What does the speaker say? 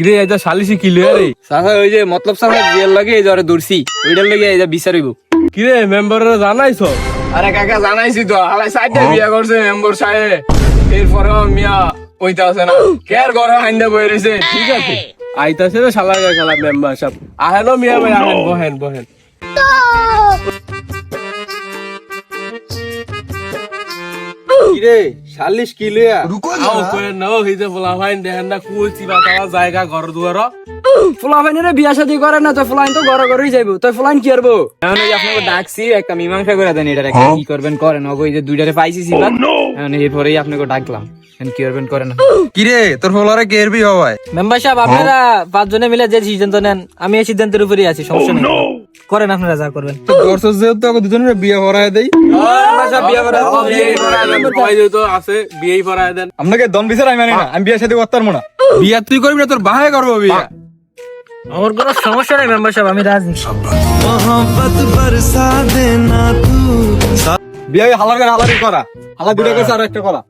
কিরে এটা শালিশি কি লয়ে রে? সাথে ওই যে মতলব সাথে জেল লাগে এই জ্বরে দূরছি ওইটার লাগে এই যে বিচারিব। কিরে মেম্বাররা জানাইছো? আরে কাকা জানাইছি তো হালাই সাইডে বিয়া করছে মেম্বার সাহেব, এরপরে মিয়া ওইটা আছে না কেয়ার ঘরে হাইন্দা বই রয়েছে। ঠিক আছে আইতাছে রে শালা শালা মেম্বার সব আহেনো মিয়া ভাই আহেন বহেন বহেন। কিরে শালিশ কি লইয়া? আও কইন নাও হিজে বলা ভাই দেখেন না কুলছি বা তাওয়া জায়গা ঘর দুয়ার। ফুলাফাইনের বিয়া শাদী করে না তো ফুলাইন তো ঘরে ঘরেই যাইবো, তো ফুলাইন কি করবো? এখন এই যে আপনাকে ডাকছি একটা মীমাংসা করে দেন, এটা একটা কি করবেন করেন। ওই যে দুইটারে পাইছি সিবান, এখন এরপরেই আপনাকে ডাকলাম, এখন কি করবেন করেন। কিরে তোর ফলোয়ারে কে এরবি হওয়ায়? মেম্বার সাহেব আপনারা 5 জনে মিলে যে সিদ্ধান্ত নেন, আমি এই সিদ্ধান্তের উপরই আছি, সমস্যা নেই। করেন আপনারা যা করবেন। দর্শক যেহেতু ওকে দুজনের বিয়ে করায় দেই, বিয়া করে বিয়ে তো আছে বিয়েই পড়ায় দেন। আপনাকে দম বিচার আমি মানি না, আমি বিয়ে সাথে করতে পারবো না। বিয়া তুই করবি না, তোর বাহায় করবো বিয়া। আমার কোনো সমস্যা নেই মেম্বার সাহেব, আমি রাজি। বিয়ে হালার করে হালারি করা, হালা দুটো করছে আর একটা করা।